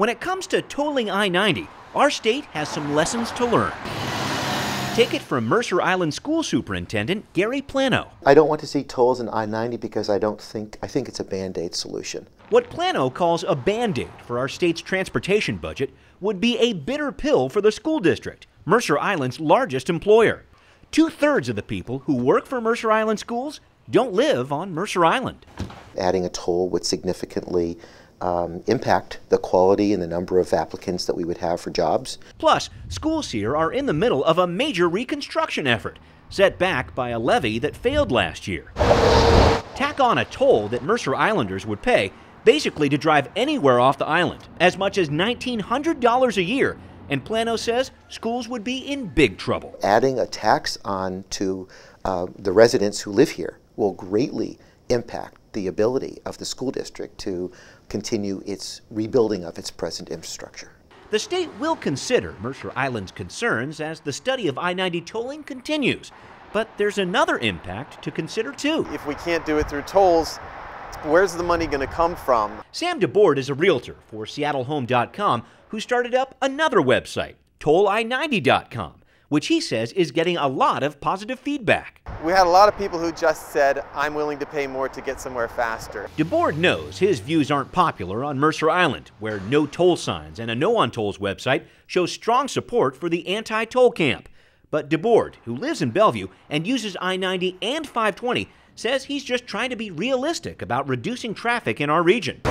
When it comes to tolling I-90, our state has some lessons to learn. Take it from Mercer Island School Superintendent Gary Plano. I don't want to see tolls in I-90 because I think it's a Band-Aid solution. What Plano calls a Band-Aid for our state's transportation budget would be a bitter pill for the school district, Mercer Island's largest employer. 2/3 of the people who work for Mercer Island schools don't live on Mercer Island. Adding a toll would significantly impact the quality and the number of applicants that we would have for jobs. Plus, schools here are in the middle of a major reconstruction effort, set back by a levee that failed last year. Tack on a toll that Mercer Islanders would pay basically to drive anywhere off the island, as much as $1,900 a year, and Plano says schools would be in big trouble. Adding a tax on to the residents who live here will greatly impact the ability of the school district to continue its rebuilding of its present infrastructure. The state will consider Mercer Island's concerns as the study of I-90 tolling continues, but there's another impact to consider too. If we can't do it through tolls, where's the money going to come from? Sam DeBoard is a realtor for SeattleHome.com who started up another website, TollI90.com, which he says is getting a lot of positive feedback. We had a lot of people who just said, I'm willing to pay more to get somewhere faster. DeBoard knows his views aren't popular on Mercer Island, where no toll signs and a No on Tolls website show strong support for the anti-toll camp. But DeBoard, who lives in Bellevue and uses I-90 and 520, says he's just trying to be realistic about reducing traffic in our region.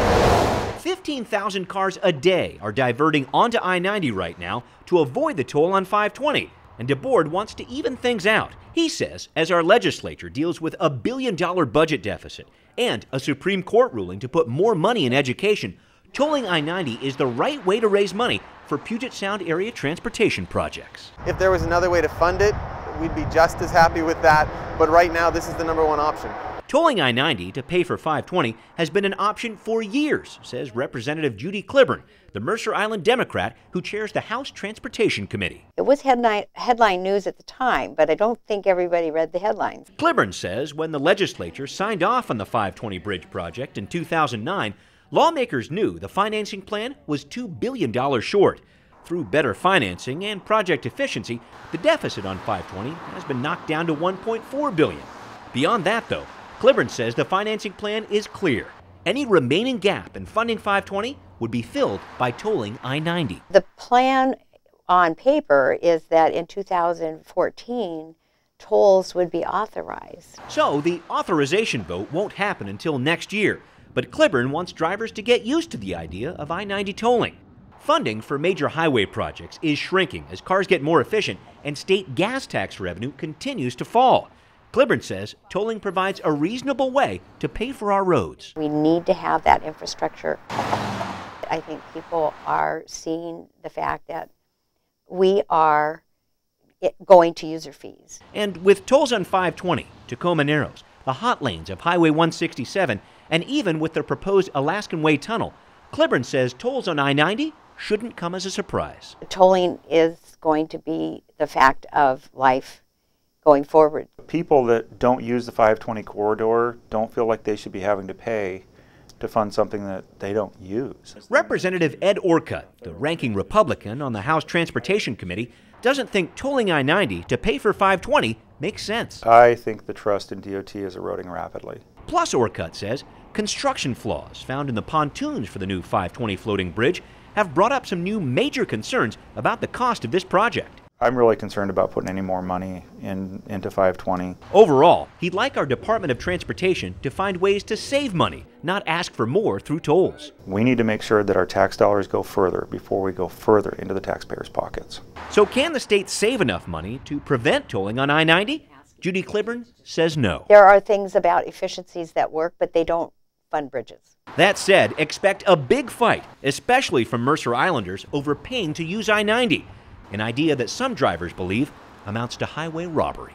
15,000 cars a day are diverting onto I-90 right now to avoid the toll on 520. And DeBoard wants to even things out. He says, as our legislature deals with a $1 billion budget deficit and a Supreme Court ruling to put more money in education, tolling I-90 is the right way to raise money for Puget Sound area transportation projects. If there was another way to fund it, we'd be just as happy with that. But right now, this is the #1 option. Tolling I-90 to pay for 520 has been an option for years, says Representative Judy Cliburn, the Mercer Island Democrat who chairs the House Transportation Committee. It was headline news at the time, but I don't think everybody read the headlines. Cliburn says when the legislature signed off on the 520 bridge project in 2009, lawmakers knew the financing plan was $2 billion short. Through better financing and project efficiency, the deficit on 520 has been knocked down to $1.4 billion. Beyond that, though, Cliburn says the financing plan is clear. Any remaining gap in funding 520 would be filled by tolling I-90. The plan on paper is that in 2014, tolls would be authorized. So the authorization vote won't happen until next year, but Cliburn wants drivers to get used to the idea of I-90 tolling. Funding for major highway projects is shrinking as cars get more efficient and state gas tax revenue continues to fall. Cliburn says tolling provides a reasonable way to pay for our roads. We need to have that infrastructure. I think people are seeing the fact that we are going to user fees. And with tolls on 520, Tacoma Narrows, the hot lanes of Highway 167, and even with the proposed Alaskan Way Tunnel, Cliburn says tolls on I-90 shouldn't come as a surprise. Tolling is going to be the fact of life going forward. People that don't use the 520 corridor don't feel like they should be having to pay to fund something that they don't use. Representative Ed Orcutt, the ranking Republican on the House Transportation Committee, doesn't think tolling I-90 to pay for 520 makes sense. I think the trust in DOT is eroding rapidly. Plus, Orcutt says, construction flaws found in the pontoons for the new 520 floating bridge have brought up some new major concerns about the cost of this project. I'm really concerned about putting any more money into 520. Overall, he'd like our Department of Transportation to find ways to save money, not ask for more through tolls. We need to make sure that our tax dollars go further before we go further into the taxpayers' pockets. So can the state save enough money to prevent tolling on I-90? Judy Cliburn says no. There are things about efficiencies that work, but they don't fund bridges. That said, expect a big fight, especially from Mercer Islanders, over paying to use I-90. An idea that some drivers believe amounts to highway robbery.